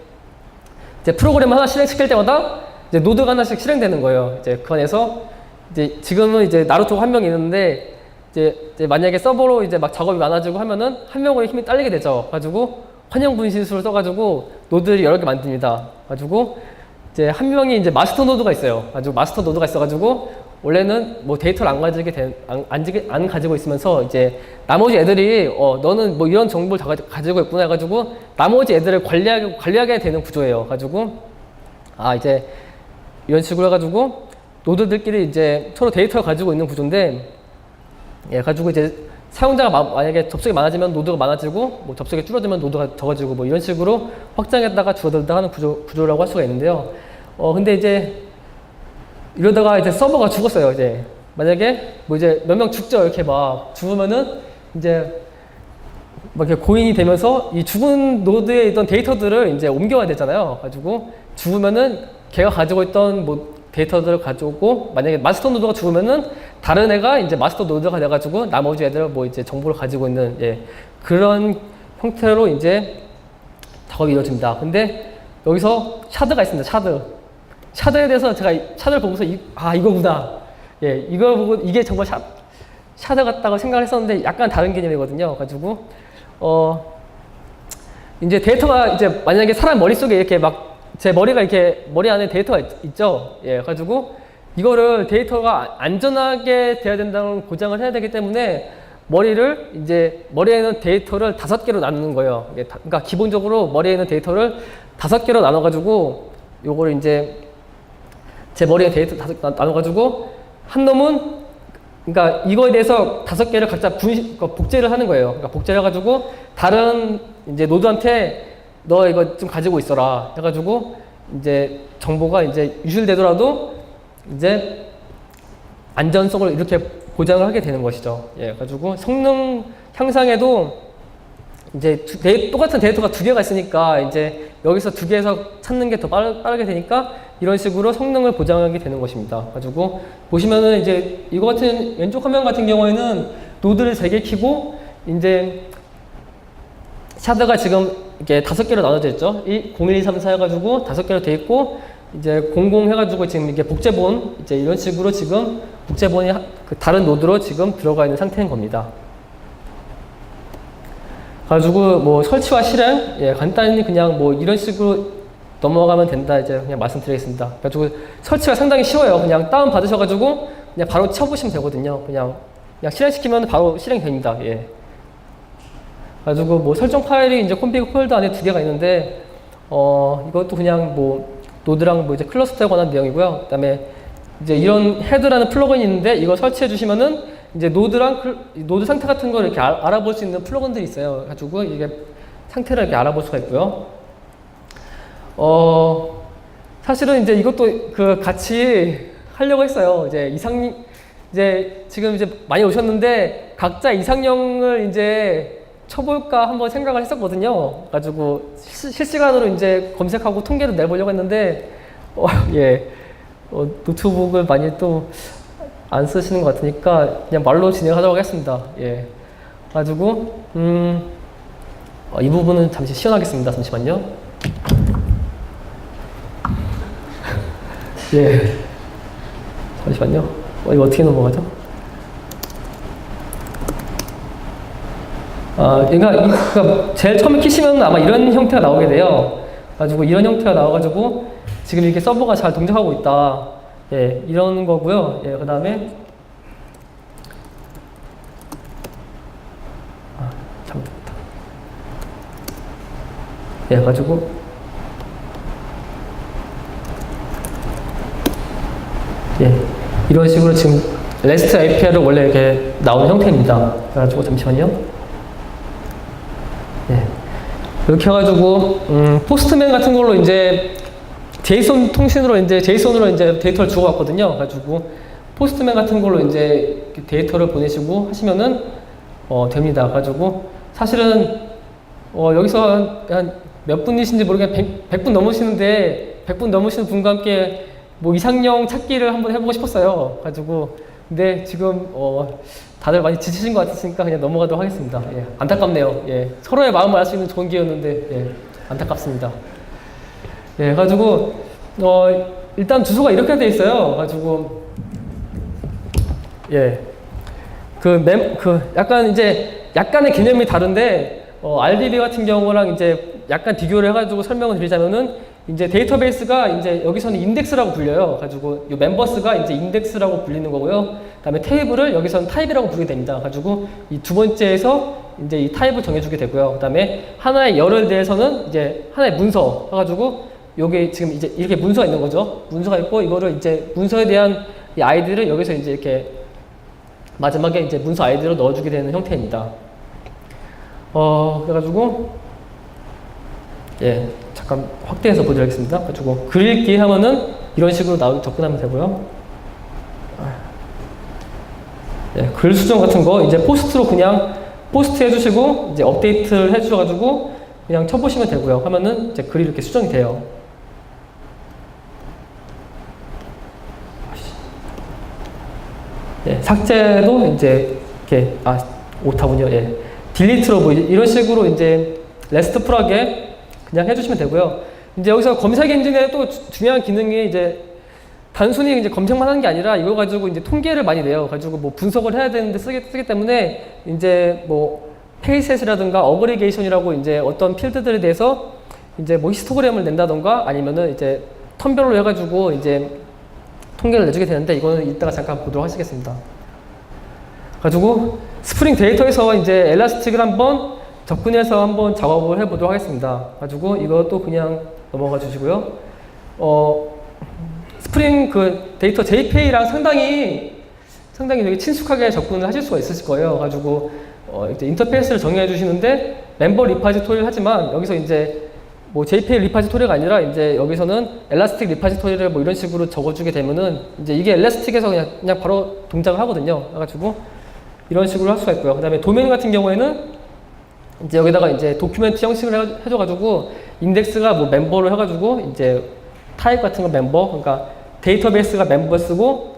프로그램을 하나 실행시킬 때마다 이제 노드가 하나씩 실행되는 거예요. 이제 그 안에서 이제 지금은 이제 나루토가 한 명이 있는데 이제 만약에 서버로 이제 막 작업이 많아지고 하면은 한 명의 힘이 딸리게 되죠. 가지고 환영 분신술을 써가지고 노드를 여러 개 만듭니다. 가지고 이제 한 명이 이제 마스터 노드가 있어요. 가지고 마스터 노드가 있어가지고 원래는 뭐 데이터를 안 가지고 있으면서 이제 나머지 애들이 너는 뭐 이런 정보를 다 가지고 있구나 해가지고 나머지 애들을 관리하게 되는 구조예요. 가지고 이제 이런 식으로 해가지고 노드들끼리 이제 서로 데이터를 가지고 있는 구조인데 예, 가지고 이제 사용자가 만약에 접속이 많아지면 노드가 많아지고 뭐 접속이 줄어들면 노드가 적어지고 뭐 이런 식으로 확장했다가 줄어들다 하는 구조라고 할 수가 있는데요. 근데 이제 이러다가 이제 서버가 죽었어요. 이제 만약에 뭐 이제 몇 명 죽죠. 이렇게 막 죽으면은 이제 막 이렇게 고인이 되면서 이 죽은 노드에 있던 데이터들을 이제 옮겨야 되잖아요. 가지고 죽으면은 걔가 가지고 있던 뭐 데이터들을 가져오고 만약에 마스터 노드가 죽으면은 다른 애가 이제 마스터 노드가 돼가지고 나머지 애들 뭐 이제 정보를 가지고 있는 그런 형태로 이제 작업이 이루어집니다. 근데 여기서 샤드가 있습니다. 샤드에 대해서 제가 샤드를 보고서 이거구나. 예, 이걸 보고 이게 정말 샤드 같다고 생각을 했었는데 약간 다른 개념이거든요. 가지고 이제 데이터가 이제 만약에 사람 머릿속에 이렇게 막 제 머리가 이렇게 머리 안에 데이터가 있죠. 예, 가지고 이거를 데이터가 안전하게 돼야 된다는 보장을 해야 되기 때문에 머리를 이제 머리에 있는 데이터를 5개로 나누는 거예요. 그러니까 기본적으로 머리에 있는 데이터를 5개로 나눠가지고 요거를 이제 제 머리에 데이터 5개 나눠가지고 한 놈은 그러니까 이거에 대해서 5개를 각자 복제를 하는 거예요. 그러니까 복제를 해가지고 다른 이제 노드한테 너 이거 좀 가지고 있어라 해가지고 이제 정보가 이제 유출되더라도 이제 안전성을 이렇게 보장을 하게 되는 것이죠. 예, 가지고 성능 향상에도 이제 똑같은 데이터가 2개가 있으니까 이제 여기서 2개에서 찾는 게 더 빠르게 되니까 이런 식으로 성능을 보장하게 되는 것입니다. 가지고 보시면은 이제 이거 같은 왼쪽 화면 같은 경우에는 노드를 3개 키고 이제 샤드가 지금 이렇게 5개로 나눠져 있죠. 0, 1, 2, 3, 4 해가지고 5개로 돼 있고 이제 00 해가지고 지금 이게 복제본 이제 이런 식으로 지금 복제본이 그 다른 노드로 지금 들어가 있는 상태인 겁니다. 가지고 뭐 설치와 실행 예, 간단히 그냥 뭐 이런 식으로 넘어가면 된다 이제 그냥 말씀드리겠습니다. 가지고 설치가 상당히 쉬워요. 그냥 다운 받으셔가지고 그냥 바로 쳐보시면 되거든요. 그냥 실행시키면 바로 실행됩니다. 예. 가지고 뭐 설정 파일이 이제 콘피그 폴더 안에 2개가 있는데 이것도 그냥 뭐 노드랑 뭐 이제 클러스터에 관한 내용이고요. 그다음에 이제 이런 헤드라는 플러그인이 있는데 이거 설치해 주시면은 이제 노드 상태 같은 걸 이렇게 알아볼 수 있는 플러그인들이 있어요. 가지고 이게 상태를 이렇게 알아볼 수가 있고요. 사실은 이제 이것도 그 같이 하려고 했어요. 이제 지금 이제 많이 오셨는데 각자 이상형을 이제 쳐볼까 한번 생각을 했었거든요. 가지고 실시간으로 이제 검색하고 통계를 내보려고 했는데, 노트북을 많이 또 안 쓰시는 것 같으니까 그냥 말로 진행하도록 하겠습니다. 예. 가지고, 이 부분은 잠시 시연하겠습니다. 잠시만요. 예. 잠시만요. 이거 어떻게 넘어가죠? 그러니까 제일 처음에 키시면 아마 이런 형태가 나오게 돼요. 가지고 이런 형태가 나와가지고 지금 이렇게 서버가 잘 동작하고 있다. 예, 이런 거고요. 예, 그 다음에 잘못했다. 예, 가지고 예, 이런 식으로 지금 REST API를 원래 이렇게 나오는 형태입니다. 그래가지고 잠시만요. 예, 이렇게 해가지고 포스트맨 같은 걸로 이제 제이슨 통신으로 이제 제이슨으로 이제 데이터를 주고받거든요. 가지고 포스트맨 같은 걸로 이제 데이터를 보내시고 하시면은 됩니다. 가지고 사실은 여기서 한 몇 분이신지 모르겠는데 100분 넘으시는데 100분 넘으시는 분과 함께 뭐 이상형 찾기를 한번 해보고 싶었어요. 가지고 근데 지금 다들 많이 지치신 것 같으니까 그냥 넘어가도록 하겠습니다. 예, 안타깝네요. 예, 서로의 마음을 알 수 있는 좋은 기회였는데 예, 안타깝습니다. 예, 가지고 일단 주소가 이렇게 돼 있어요. 가지고 예, 약간 이제 약간의 개념이 다른데 RDB 같은 경우랑 이제 약간 비교를 해가지고 설명을 드리자면은 이제 데이터베이스가 이제 여기서는 인덱스라고 불려요. 가지고 이 멤버스가 이제 인덱스라고 불리는 거고요. 그다음에 테이블을 여기서는 타입이라고 부르게 됩니다. 가지고 이 두 번째에서 이제 이 타입을 정해주게 되고요. 그다음에 하나의 열에 대해서는 이제 하나의 문서 해가지고 요게 지금 이제 이렇게 문서가 있는 거죠. 문서가 있고 이거를 이제 문서에 대한 이 아이디를 여기서 이제 이렇게 마지막에 이제 문서 아이디로 넣어주게 되는 형태입니다. 그래가지고 예, 잠깐 확대해서 보여드리겠습니다. 가지고 글 읽기 하면은 이런 식으로 접근하면 되고요. 예, 글 수정 같은 거 이제 포스트로 그냥 포스트 해주시고 이제 업데이트를 해주셔가지고 그냥 쳐보시면 되고요. 하면은 이제 글이 이렇게 수정이 돼요. 예, 삭제도 이제 이렇게 오타군요. 예, 딜리트로 뭐 이런 식으로 이제 레스트풀하게 그냥 해주시면 되고요. 이제 여기서 검색 엔진의 또 중요한 기능이 이제 단순히 이제 검색만 하는 게 아니라 이거 가지고 이제 통계를 많이 내요. 가지고 뭐 분석을 해야 되는데 쓰기 때문에 이제 뭐 페이셋이라든가 어그리게이션이라고 이제 어떤 필드들에 대해서 이제 뭐 히스토그램을 낸다던가 아니면은 이제 턴별로 해가지고 이제 통계를 내주게 되는데 이거는 이따가 잠깐 보도록 하시겠습니다. 가지고 스프링 데이터에서 이제 엘라스틱을 한번 접근해서 한번 작업을 해보도록 하겠습니다. 가지고 이것도 그냥 넘어가 주시고요. 스프링 그 데이터 JPA랑 상당히 되게 친숙하게 접근을 하실 수가 있으실 거예요. 가지고 이제 인터페이스를 정의해 주시는데 멤버 리파지토리를 하지만 여기서 이제 뭐 JPA 리파지토리가 아니라 이제 여기서는 엘라스틱 리파지토리를 뭐 이런 식으로 적어주게 되면은 이제 이게 엘라스틱에서 그냥 바로 동작을 하거든요. 그래가지고 이런 식으로 할 수가 있고요. 그 다음에 도메인 같은 경우에는 이제 여기다가 이제 도큐멘트 형식을 해줘가지고 인덱스가 뭐 멤버로 해가지고 이제 타입 같은 거 멤버, 그러니까 데이터베이스가 멤버 쓰고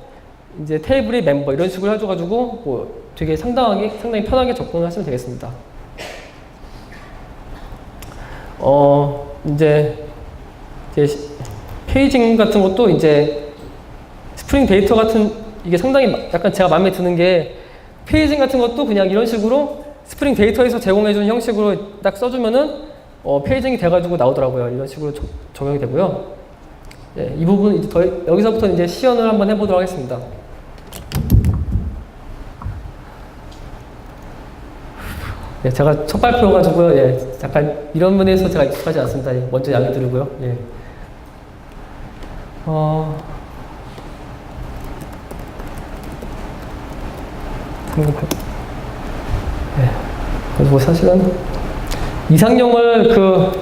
이제 테이블이 멤버 이런 식으로 해줘가지고 뭐 되게 상당히 편하게 접근을 하시면 되겠습니다. 이제 페이징 같은 것도 이제 스프링 데이터 같은 이게 상당히 약간 제가 마음에 드는 게 페이징 같은 것도 그냥 이런 식으로 스프링 데이터에서 제공해주는 형식으로 딱 써주면은 페이징이 돼가지고 나오더라고요. 이런 식으로 적용이 되고요. 예, 이 부분 이제 여기서부터 이제 시연을 한번 해보도록 하겠습니다. 예, 제가 첫 발표여가지고요. 예, 약간 이런 면에서 제가 익숙하지 않습니다. 예, 먼저 양해 드리고요. 예. 예. 그리고 사실은 이상형을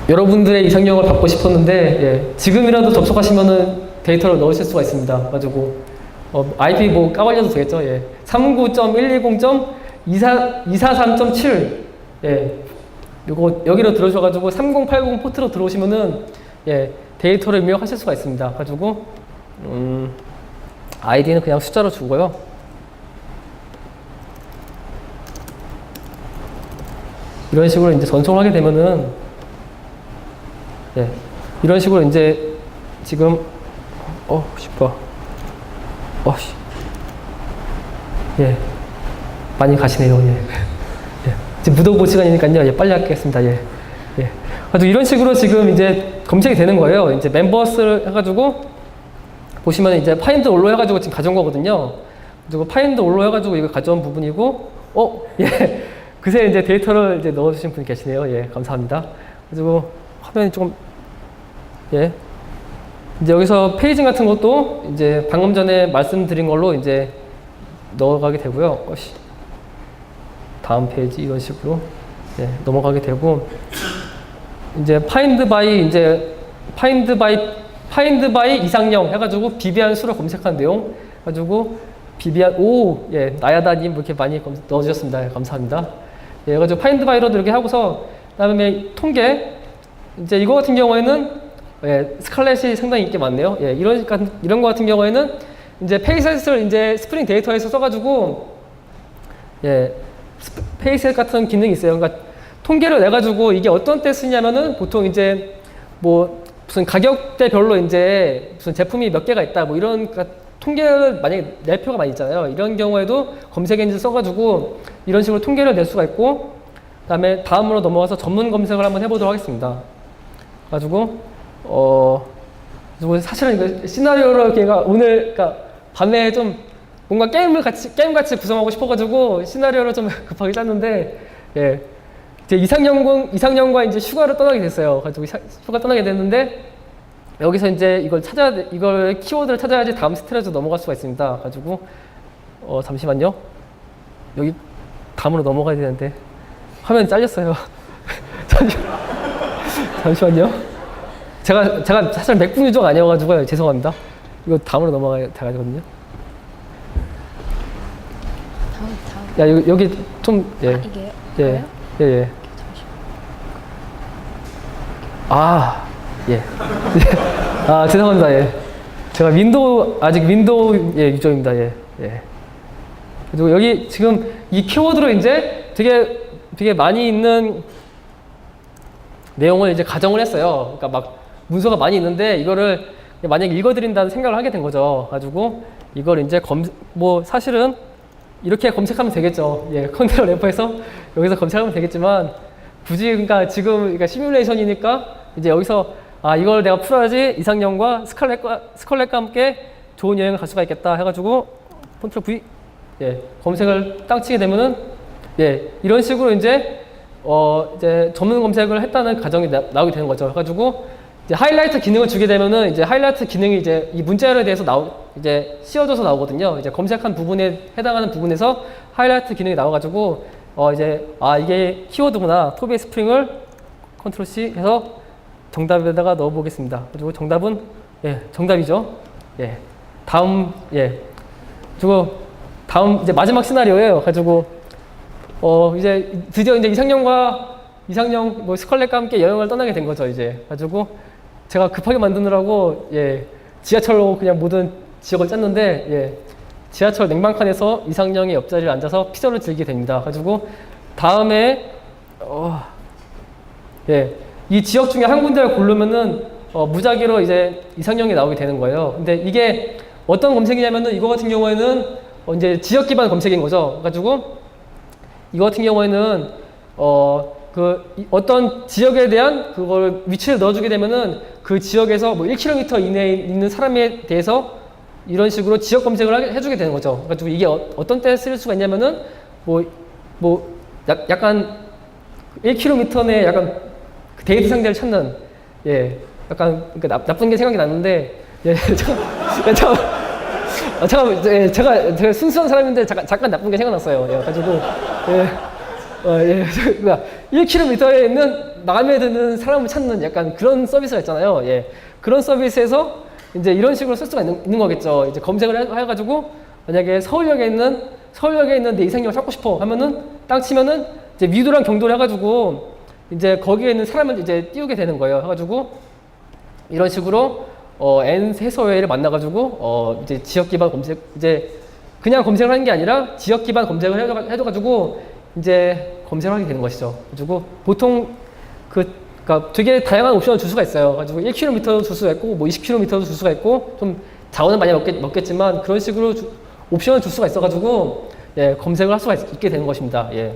여러분들의 이상형을 받고 싶었는데 예, 지금이라도 접속하시면은 데이터를 넣으실 수가 있습니다. 가지고 IP 뭐 까발려도 되겠죠. 예. 39.120.243.7 예. 요거 여기로 들어오셔가지고 3080 포트로 들어오시면은 예, 데이터를 입력하실 수가 있습니다. 가지고 아이디는 그냥 숫자로 주고요. 이런 식으로 이제 전송을 하게 되면은 예, 이런 식으로 이제 지금 예, 많이 가시네요. 예. 예. 지금 묻어볼 시간이니까요. 예, 빨리 하겠습니다. 예. 예. 아주 이런 식으로 지금 이제 검색이 되는 거예요. 이제 멤버스를 해가지고 보시면 이제 파인드 올로 해가지고 지금 가져온 거거든요. 그리고 파인드 올로 해가지고 이거 가져온 부분이고, 예. 그새 이제 데이터를 이제 넣어주신 분이 계시네요. 예, 감사합니다. 그리고 화면이 조금, 예. 이제 여기서 페이징 같은 것도 이제 방금 전에 말씀드린 걸로 이제 넣어가게 되고요. 다음 페이지 이런 식으로 예, 넘어가게 되고 이제 파인드 바이 이상형 해가지고 비비안 수를 검색한 내용 해가지고 비비안 예, 나야다님 이렇게 많이 넣어주셨습니다. 예, 감사합니다. 예, 해가지고 파인드 바이로 이렇게 하고서 그다음에 통계 이제 이거 같은 경우에는 예, 스칼렛이 상당히 인기 많네요. 예, 이런 거 같은 경우에는 이제 페이셋을 이제 스프링 데이터에서 써가지고 예, 페이셋 같은 기능이 있어요. 그러니까 통계를 내가지고 이게 어떤 때 쓰냐면은 보통 이제 뭐 무슨 가격대별로 이제 무슨 제품이 몇 개가 있다 뭐 이런 통계를 만약에 낼 필요가 많이 있잖아요. 이런 경우에도 검색 엔진 써가지고 이런 식으로 통계를 낼 수가 있고 그다음에 다음으로 넘어가서 전문 검색을 한번 해보도록 하겠습니다. 가지고 사실은 이거 시나리오를 걔가 오늘 그러니까 밤에 좀 뭔가 게임같이 구성하고 싶어가지고 시나리오를 좀 급하게 짰는데 예 이제 이상형과 이제 휴가를 떠나게 됐어요. 가지고 휴가 떠나게 됐는데 여기서 이제 이걸 키워드를 찾아야지 다음 스테이지로 넘어갈 수가 있습니다. 가지고 잠시만요. 여기 다음으로 넘어가야 되는데 화면이 잘렸어요. 잠시만요. 제가 사실 맥북 유저가 아니어가지고 죄송합니다. 이거 다음으로 넘어가야 되거든요. 다음. 여기 좀 예. 이게요? 예. 예. 예. 죄송합니다. 예. 제가 아직 윈도우 예, 유저입니다. 예. 예. 그리고 여기 지금 이 키워드로 이제 되게 많이 있는 내용을 이제 가정을 했어요. 그러니까 막 문서가 많이 있는데 이거를 만약에 읽어드린다는 생각을 하게 된 거죠. 가지고 이걸 이제 사실은 이렇게 검색하면 되겠죠. 예, 컨트롤 F에서 여기서 검색하면 되겠지만 굳이 그러니까 지금 그러니까 시뮬레이션이니까 이제 여기서 아 이걸 내가 풀어야지 이상형과 스컬렛과 함께 좋은 여행을 갈 수가 있겠다 해가지고 컨트롤 V 예 검색을 땅 치게 되면은 예 이런 식으로 이제 이제 전문 검색을 했다는 가정이 나오게 되는 거죠. 해가지고 이제 하이라이트 기능을 주게 되면은 이제 하이라이트 기능이 이제 이 문자열에 대해서 이제 씌워져서 나오거든요. 이제 검색한 부분에 해당하는 부분에서 하이라이트 기능이 나와가지고 이제 아 이게 키워드구나. 토비 스프링을 컨트롤 C 해서 정답에다가 넣어보겠습니다. 그리고 정답은 예 정답이죠. 예 다음 예 그리고 다음 이제 마지막 시나리오예요. 가지고 이제 드디어 이제 이상형 뭐 스컬렛과 함께 여행을 떠나게 된 거죠. 이제 가지고 제가 급하게 만드느라고 예 지하철로 그냥 모든 지역을 짰는데 예 지하철 냉방칸에서 이상형의 옆자리에 앉아서 피자를 즐기게 됩니다. 가지고 다음에 예 이 지역 중에 한 군데를 고르면은 무작위로 이제 이상형이 나오게 되는 거예요. 근데 이게 어떤 검색이냐면은 이거 같은 경우에는 이제 지역 기반 검색인 거죠. 가지고 이거 같은 경우에는 어떤 지역에 대한 그걸 위치를 넣어주게 되면은 그 지역에서 뭐 1km 이내에 있는 사람에 대해서 이런 식으로 지역 검색을 해주게 되는 거죠. 그래가지고 이게 어떤 때 쓸 수가 있냐면은 약간 1km 내에 약간 데이트 상대를 찾는 예 약간 그러니까 나쁜 게 생각이 났는데 예 잠깐 예, 제가 순수한 사람인데 잠깐 나쁜 게 생각났어요. 예, 가지고 예 1km에 있는 마음에 드는 사람을 찾는 약간 그런 서비스가 있잖아요. 예 그런 서비스에서 이제 이런 식으로 쓸 수가 있는 거겠죠. 이제 검색을 해가지고 만약에 서울역에 있는 내 이상형을 찾고 싶어 하면은 땅 치면은 이제 미도랑 경도를 해가지고 이제 거기에 있는 사람을 이제 띄우게 되는 거예요. 해가지고 이런 식으로 N 해서웨이를 만나가지고 이제 지역 기반 검색 이제 그냥 검색을 하는 게 아니라 지역 기반 검색을 해줘가지고 이제 검색을 하게 되는 것이죠. 그리고 보통 그러니까 되게 다양한 옵션을 줄 수가 있어요. 가지고 1km도 줄 수가 있고 뭐 20km도 줄 수가 있고 좀 자원은 많이 먹겠지만 그런 식으로 옵션을 줄 수가 있어가지고 예 검색을 할 수가 있게 되는 것입니다. 예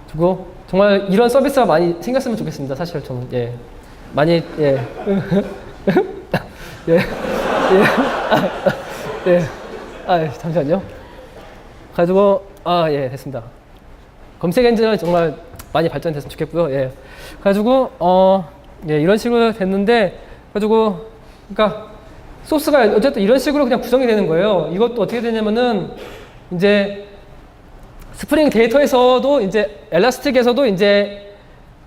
그리고 정말 이런 서비스가 많이 생겼으면 좋겠습니다. 사실 저는 예 많이 예 예 잠시만요. 가지고 예 됐습니다. 검색 엔진은 정말 많이 발전됐으면 좋겠고요. 예 가지고 예 이런 식으로 됐는데 가지고 그러니까 소스가 어쨌든 이런 식으로 그냥 구성이 되는 거예요. 이것도 어떻게 되냐면은 이제 스프링 데이터에서도 이제 엘라스틱에서도 이제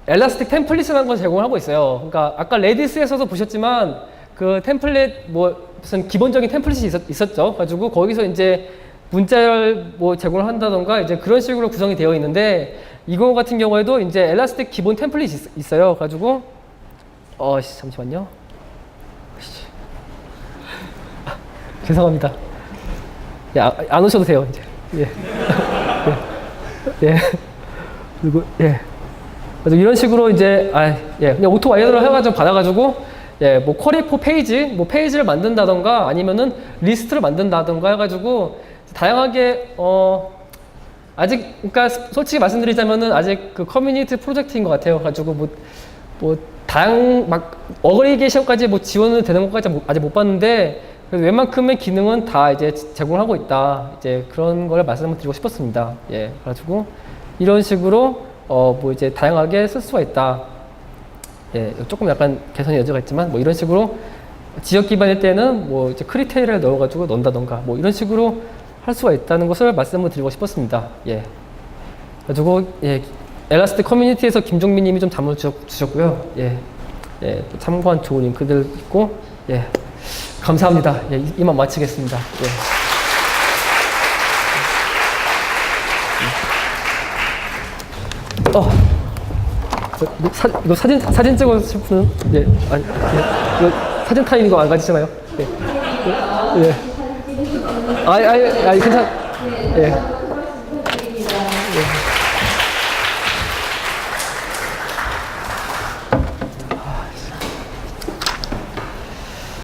엘라스틱 템플릿이라는 걸 제공을 하고 있어요. 그러니까 아까 레디스에서도 보셨지만 그 템플릿 뭐 무슨 기본적인 템플릿이 있었죠. 가지고 거기서 이제 문자열 뭐 제공을 한다던가 이제 그런 식으로 구성이 되어 있는데 이거 같은 경우에도 이제 엘라스틱 기본 템플릿이 있어요. 가지고 잠시만요. 죄송합니다. 예, 안 오셔도 돼요 이제. 예. 예. 그리고 예. 그래서 이런 식으로 이제 예 그냥 오토 와이어드로 해가지고 받아가지고 예 뭐 쿼리 포 페이지 뭐 페이지를 만든다던가 아니면은 리스트를 만든다던가 해가지고 다양하게 아직 그러니까 솔직히 말씀드리자면은 아직 그 커뮤니티 프로젝트인 것 같아요. 가지고 뭐 막 어그리게이션까지 뭐 지원은 되는 것까지 아직 못 봤는데 그래서 웬만큼의 기능은 다 이제 제공하고 있다. 이제 그런 걸 말씀을 드리고 싶었습니다. 예, 그래가지고 이런 식으로 뭐 이제 다양하게 쓸 수가 있다. 예, 조금 약간 개선의 여지가 있지만 뭐 이런 식으로 지역 기반일 때는 뭐 이제 크리테리아를 넣어가지고 넣는다던가 뭐 이런 식으로 할 수가 있다는 것을 말씀을 드리고 싶었습니다. 예, 그래가지고 예, 엘라스틱 커뮤니티에서 김종민님이 좀 잠을 주셨고요. 예, 예, 참고한 좋은 링크들 있고 예. 감사합니다. 예, 이만 마치겠습니다. 예. 이거 사진 찍고 싶은 예, 이거 사진 타임 이거 안 가지잖아요. 예, 예, 괜찮. 예.